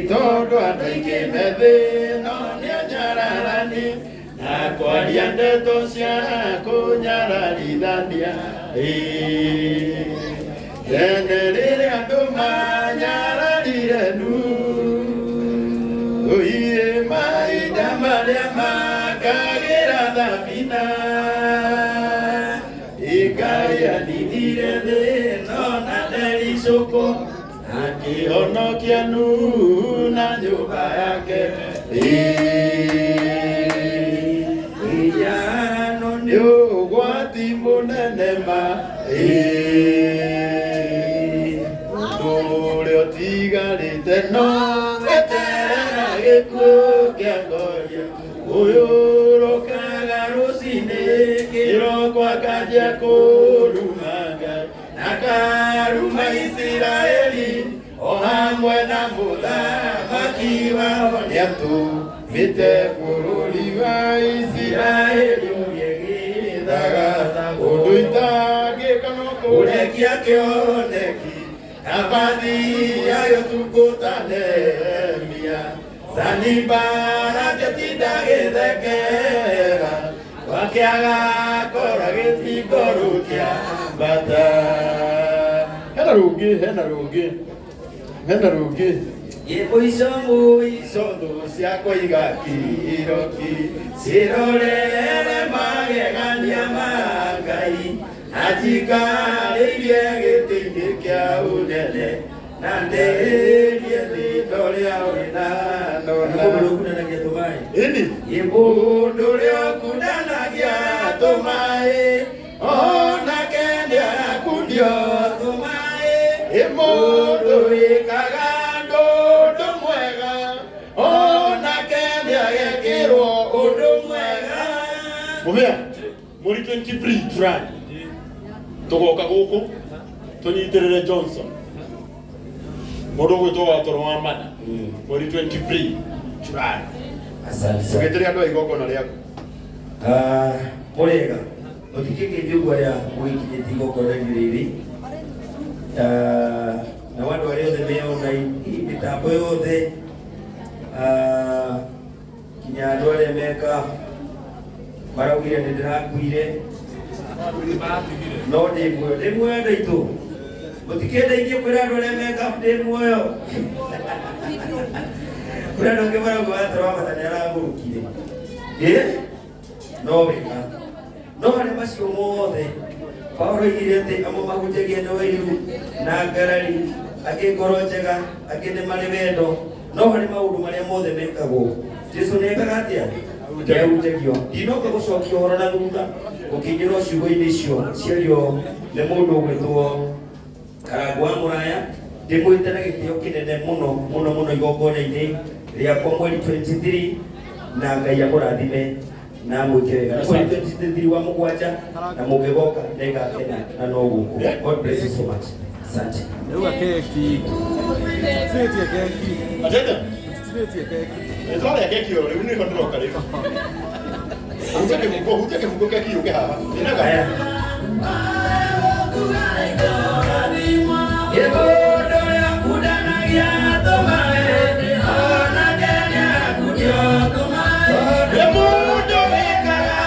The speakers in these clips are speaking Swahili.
Todo andike mebe no nyararani na kwaria ndeto cia kunyararithania Tene rĩrĩa andũ manyararire Oire mahinda marĩa makagĩra thabina Ngai aninire thĩ no na ndericũkũ akĩhonokia Nuhu na nyũmba yake Iyano nĩ ũgwati mũnene ma Ũrĩa ũtigarĩte no weterera gĩkuũ kĩa ngoria Ũyũrũkaga rũcinĩ kĩroko akanjia kũruma Ngai na karuma Isiraeli o hamwe na mũthamaki wao nĩatũmĩte bũrũri wa Isiraeli ũgĩgĩthagatha ũndũ itangĩka no kũrekia kĩoneki Nabathi yayo tukutanемia Sanibara tetindagĩthekera Wakiaga kora gĩtingo kĩa mbata Hena rũngĩ Mũico thũ ciakwa igakĩroki Cirorere magegania ma Ngai Ajikarĩirie gĩtĩ-inĩ kĩa ũnene Na ndĩhĩrie rĩtho rĩa wĩna Mũndũ ũrĩa ũkundanagia tũmaĩ Onake nĩarakundio tũmaĩ Mũndũ wĩkaga ũndũ mwega Onake nĩagekĩrwo ũndũ mwega Mũmĩa, mũri 23 try Tugoka gũkũ tunyitĩrĩre Johnson Mũndũ gwĩtwo wa toro wa mana Mũri 23 try Tũgĩtĩrĩ andũ a igongona rĩaku Mũrĩega Mũtikĩngĩithia ũguo arĩa mũgĩkinyĩtie igongona-inĩ rĩrĩ Na andũ arĩa othe meona mĩtambo yothe Kinya andũ arĩa meka Maraugire nĩndĩrakuire No ndĩ muoyo ndaitũ Mũtikĩndeithie kwĩra andũ arĩa meka ndĩ muoyo Kwĩra andũ angĩ marauga watoro wa bata nĩaragũrũkire No wega No harĩ macio mothe Paulo oigire atĩ amwe mahunjagia na wĩiru na ngarari angĩ ngoro njega angĩ nĩ marĩ wendo No harĩ maũndũ marĩa mothe mekagwo Jesũ nĩekaga atĩa Nĩahunjagio Ndinoka gũcokia ũhoro na thutha Gũkinyĩrwo ciugo-inĩ icio ciario nĩ mũndũ ũgwĩtwo Karangũ wa Mũraya Ndĩmwĩte na gĩtĩo kĩnene mũno igongona-inĩ rĩakwa mweri 23 na Ngai amũrathime na mwĩke wega mweri 23 wa mũgwanja na mũngĩgoka nĩngakena na no gũkũ God bless you so much Asante Rĩu keki Tĩtie keki Atenda Tĩtie keki Nĩtwarĩa keki oro rĩu nĩho ndĩroka rĩu Hujia kĩbungo keki yũke haha Nĩnaga Mũndũ ũrĩa ũkundanagia tũmaĩ Onake nĩarakundio tũmaĩ Mũndũ wĩkaga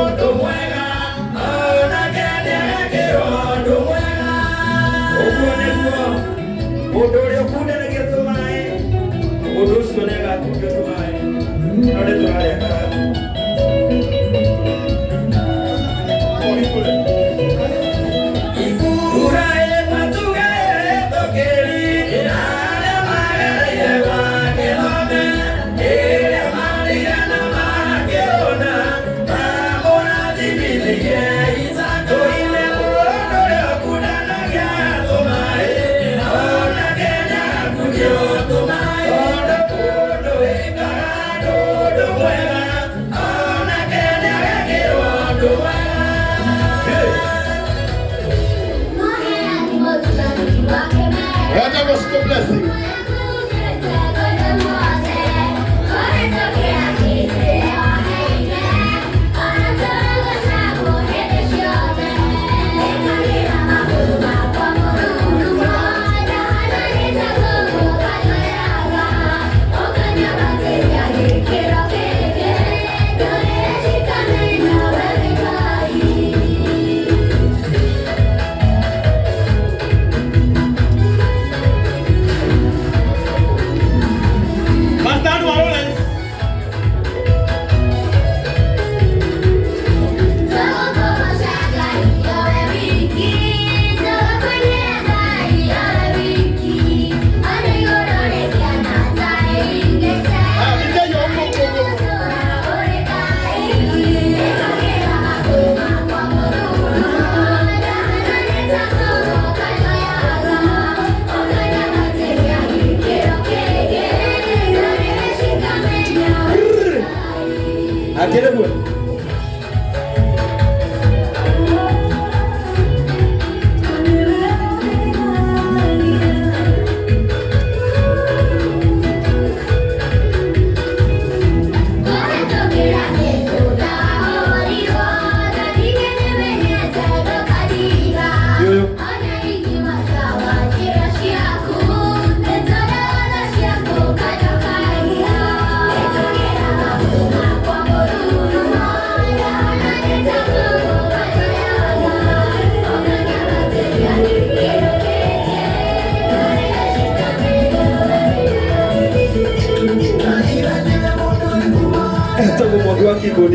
ũndũ mwega Onake nĩagekĩrwo ũndũ mwega Ũguo nĩguo mũndũ ũrĩa ũkundanagia tũmaĩ Mũndũ ũcio nĩagakundio tũmaĩ No nĩtũrarĩa karatu Gospel blessing. Atende bwana. Ito mo magwa keyboard.